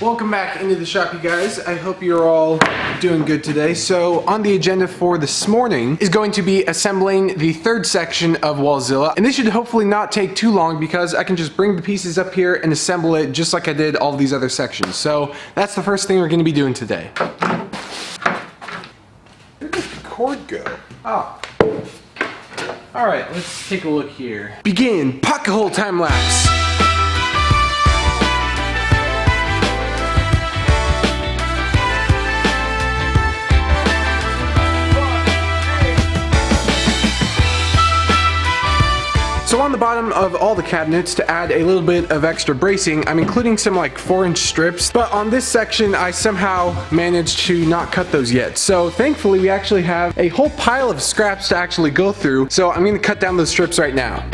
Welcome back into the shop, you guys. I hope you're all doing good today. So on the agenda for this morning is going to be assembling the third section of Wallzilla, and this should hopefully not take too long because I can just bring the pieces up here and assemble it just like I did all these other sections. So that's the first thing we're going to be doing today. Where did the cord go? Oh. Alright, let's take a look here. Begin pocket hole time lapse. So on the bottom of all the cabinets, to add a little bit of extra bracing, I'm including some like 4-inch strips, but on this section I somehow managed to not cut those yet. So thankfully we actually have a whole pile of scraps to actually go through, so I'm going to cut down those strips right now.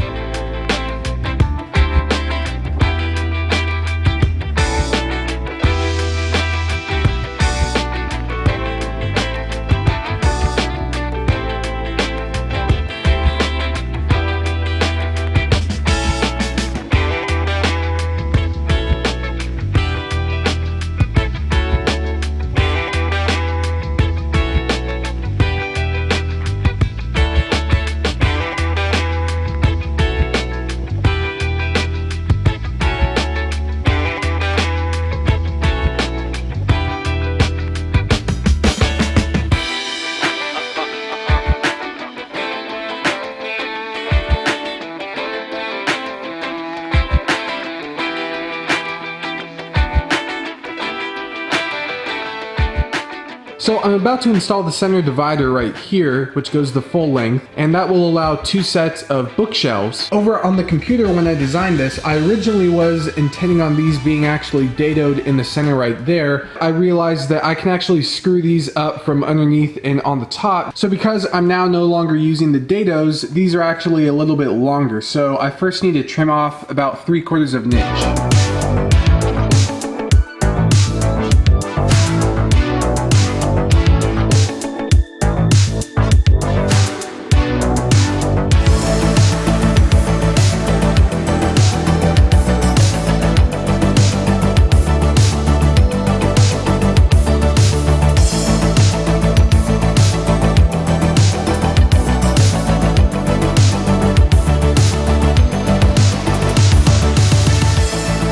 So I'm about to install the center divider right here, which goes the full length, and that will allow 2 sets of bookshelves. Over on the computer when I designed this, I originally was intending on these being actually dadoed in the center right there. I realized that I can actually screw these up from underneath and on the top. So because I'm now no longer using the dados, these are actually a little bit longer. So I first need to trim off about 3/4 of an inch.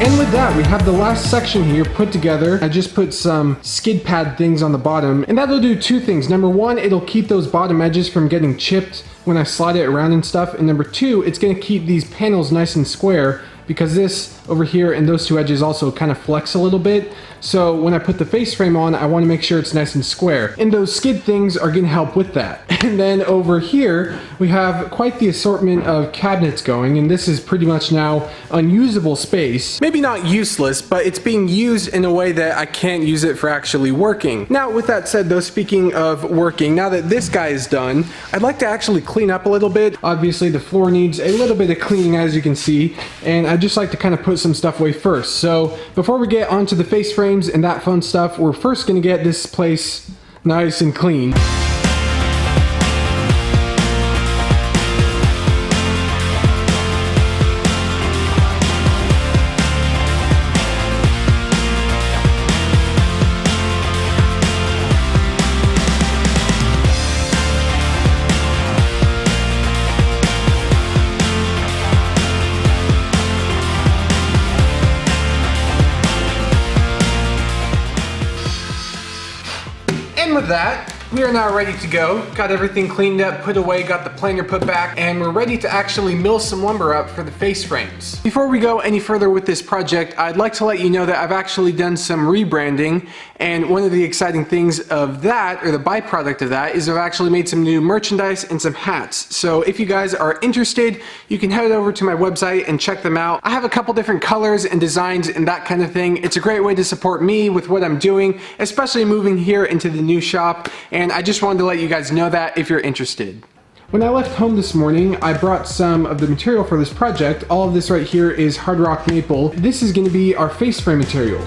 And with that, we have the last section here put together. I just put some skid pad things on the bottom, and that'll do 2 things. Number 1, it'll keep those bottom edges from getting chipped when I slide it around and stuff. And number 2, it's gonna keep these panels nice and square because this over here and those 2 edges also kind of flex a little bit. So when I put the face frame on, I want to make sure it's nice and square. And those skid things are going to help with that. And then over here, we have quite the assortment of cabinets going, and this is pretty much now unusable space. Maybe not useless, but it's being used in a way that I can't use it for actually working. Now, with that said though, speaking of working, now that this guy is done, I'd like to actually clean up a little bit. Obviously, the floor needs a little bit of cleaning, as you can see, and I'd just like to kind of put some stuff away first. So before we get onto the face frames and that fun stuff, we're first going to get this place nice and clean. And with that, we are now ready to go. Got everything cleaned up, put away, got the planer put back, and we're ready to actually mill some lumber up for the face frames. Before we go any further with this project, I'd like to let you know that I've actually done some rebranding, and one of the exciting things of that, or the byproduct of that, is I've actually made some new merchandise and some hats. So if you guys are interested, you can head over to my website and check them out. I have a couple different colors and designs and that kind of thing. It's a great way to support me with what I'm doing, especially moving here into the new shop. And I just wanted to let you guys know that if you're interested. When I left home this morning, I brought some of the material for this project. All of this right here is hard rock maple. This is going to be our face frame material.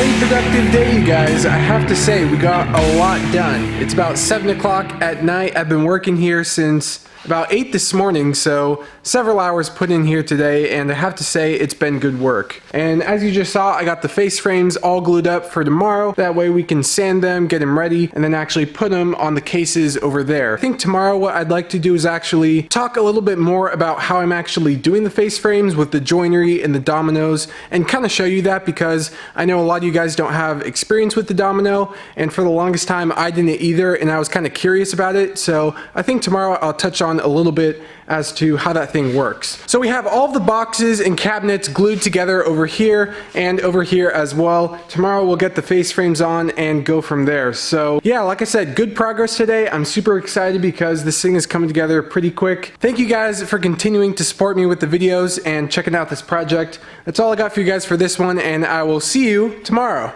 Very productive day, you guys. I have to say, we got a lot done. It's about 7 o'clock at night. I've been working here since about 8 this morning, so several hours put in here today, and I have to say it's been good work. And as you just saw, I got the face frames all glued up for tomorrow. That way we can sand them, get them ready, and then actually put them on the cases over there. I think tomorrow what I'd like to do is actually talk a little bit more about how I'm actually doing the face frames with the joinery and the dominoes, and kind of show you that, because I know a lot of you guys don't have experience with the domino, and for the longest time I didn't either, and I was kind of curious about it. So I think tomorrow I'll touch on a little bit as to how that thing works. So we have all the boxes and cabinets glued together over here and over here as well. Tomorrow we'll get the face frames on and go from there. So yeah, like I said, good progress today. I'm super excited because this thing is coming together pretty quick. Thank you guys for continuing to support me with the videos and checking out this project. That's all I got for you guys for this one, and I will see you tomorrow.